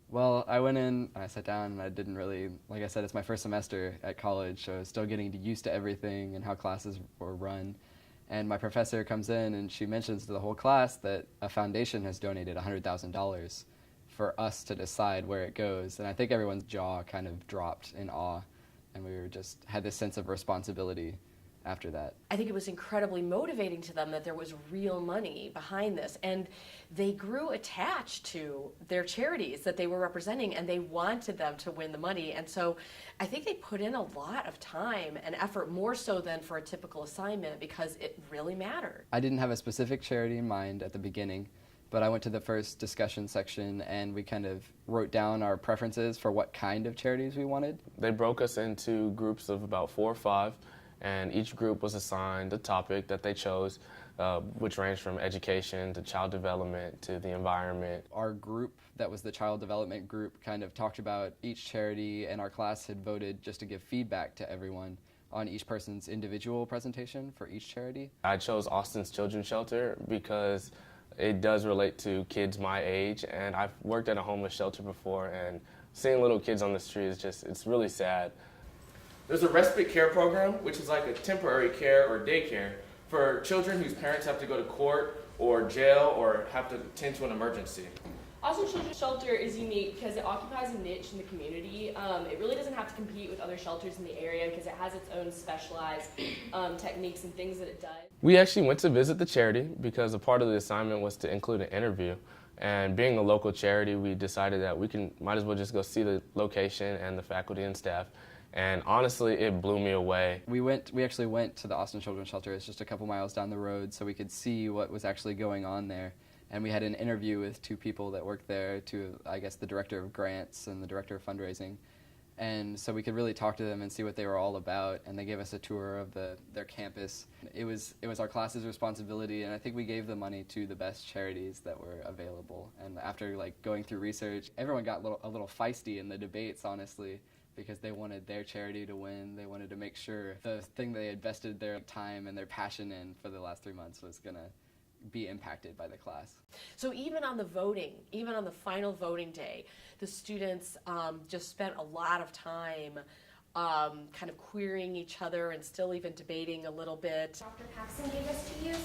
Well, I went in, I sat down, and I didn't really, like I said, it's my first semester at college, so I was still getting used to everything and how classes were run. And my professor comes in and she mentions to the whole class that a foundation has donated $100,000 for us to decide where it goes. And I think everyone's jaw kind of dropped in awe, and we were just had this sense of responsibility after that. I think it was incredibly motivating to them that there was real money behind this, and they grew attached to their charities that they were representing, and they wanted them to win the money. And so I think they put in a lot of time and effort, more so than for a typical assignment, because it really mattered. I didn't have a specific charity in mind at the beginning, but I went to the first discussion section and we kind of wrote down our preferences for what kind of charities we wanted. They broke us into groups of about 4 or 5, and each group was assigned a topic that they chose, which ranged from education to child development to the environment. Our group, that was the child development group, kind of talked about each charity, and our class had voted just to give feedback to everyone on each person's individual presentation for each charity. I chose Austin's Children's Shelter because it does relate to kids my age, and I've worked at a homeless shelter before, and seeing little kids on the street is just, it's really sad. There's a respite care program, which is like a temporary care or daycare for children whose parents have to go to court or jail or have to attend to an emergency. Austin Children's Shelter is unique because it occupies a niche in the community. It really doesn't have to compete with other shelters in the area because it has its own specialized techniques and things that it does. We actually went to visit the charity because a part of the assignment was to include an interview. And being a local charity, we decided that might as well just go see the location and the faculty and staff. And honestly, it blew me away. We actually went to the Austin Children's Shelter. It's just a couple miles down the road, so we could see what was actually going on there. And we had an interview with 2 people that worked there, I guess the director of grants and the director of fundraising. And so we could really talk to them and see what they were all about, and they gave us a tour of their campus. It was our class's responsibility, and I think we gave the money to the best charities that were available. And after going through research, everyone got a little feisty in the debates, honestly, because they wanted their charity to win. They wanted to make sure the thing they invested their time and their passion in for the last 3 months was going to be impacted by the class. So even on the final voting day, the students just spent a lot of time kind of querying each other and still even debating a little bit. Dr. Paxton gave us to use.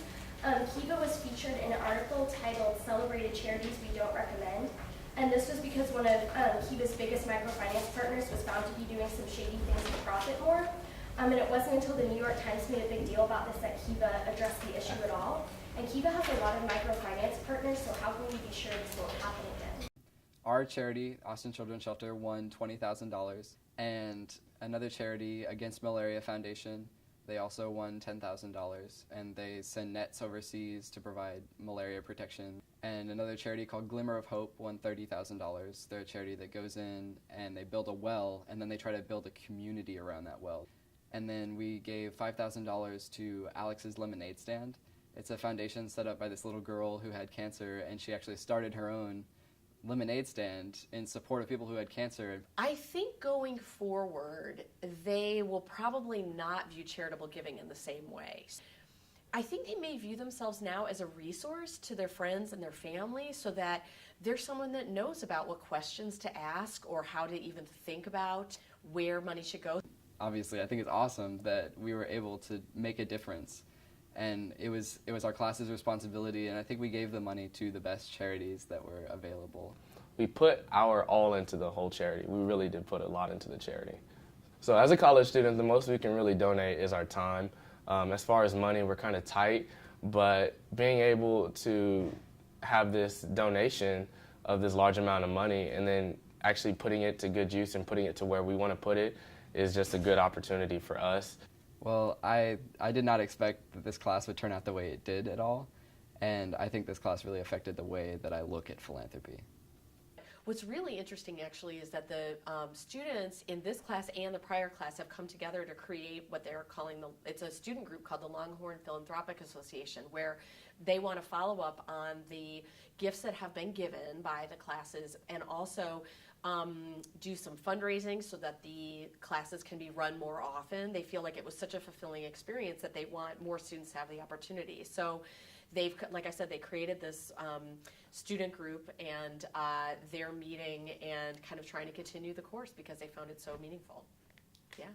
Kiva was featured in an article titled "Celebrated Charities We Don't Recommend." And this was because one of Kiva's biggest microfinance partners was found to be doing some shady things to profit more. And it wasn't until the New York Times made a big deal about this that Kiva addressed the issue at all. And Kiva has a lot of microfinance partners, so how can we be sure this won't happen again? Our charity, Austin Children's Shelter, won $20,000, and another charity, Against Malaria Foundation, they also won $10,000, and they send nets overseas to provide malaria protection. And another charity called Glimmer of Hope won $30,000. They're a charity that goes in and they build a well, and then they try to build a community around that well. And then we gave $5,000 to Alex's Lemonade Stand. It's a foundation set up by this little girl who had cancer, and she actually started her own lemonade stand in support of people who had cancer. I think going forward, they will probably not view charitable giving in the same way. I think they may view themselves now as a resource to their friends and their family, so that they're someone that knows about what questions to ask or how to even think about where money should go. Obviously, I think it's awesome that we were able to make a difference. And it was our class's responsibility, and I think we gave the money to the best charities that were available. We put our all into the whole charity. We really did put a lot into the charity. So as a college student, the most we can really donate is our time. As far as money, we're kind of tight, but being able to have this donation of this large amount of money and then actually putting it to good use and putting it to where we want to put it is just a good opportunity for us. Well, I did not expect that this class would turn out the way it did at all, and I think this class really affected the way that I look at philanthropy. What's really interesting, actually, is that the students in this class and the prior class have come together to create what they're calling it's a student group called the Longhorn Philanthropic Association, where they want to follow up on the gifts that have been given by the classes and also do some fundraising so that the classes can be run more often. They feel like it was such a fulfilling experience that they want more students to have the opportunity. So they've, like I said, they created this student group, and they're meeting and kind of trying to continue the course because they found it so meaningful. Yeah.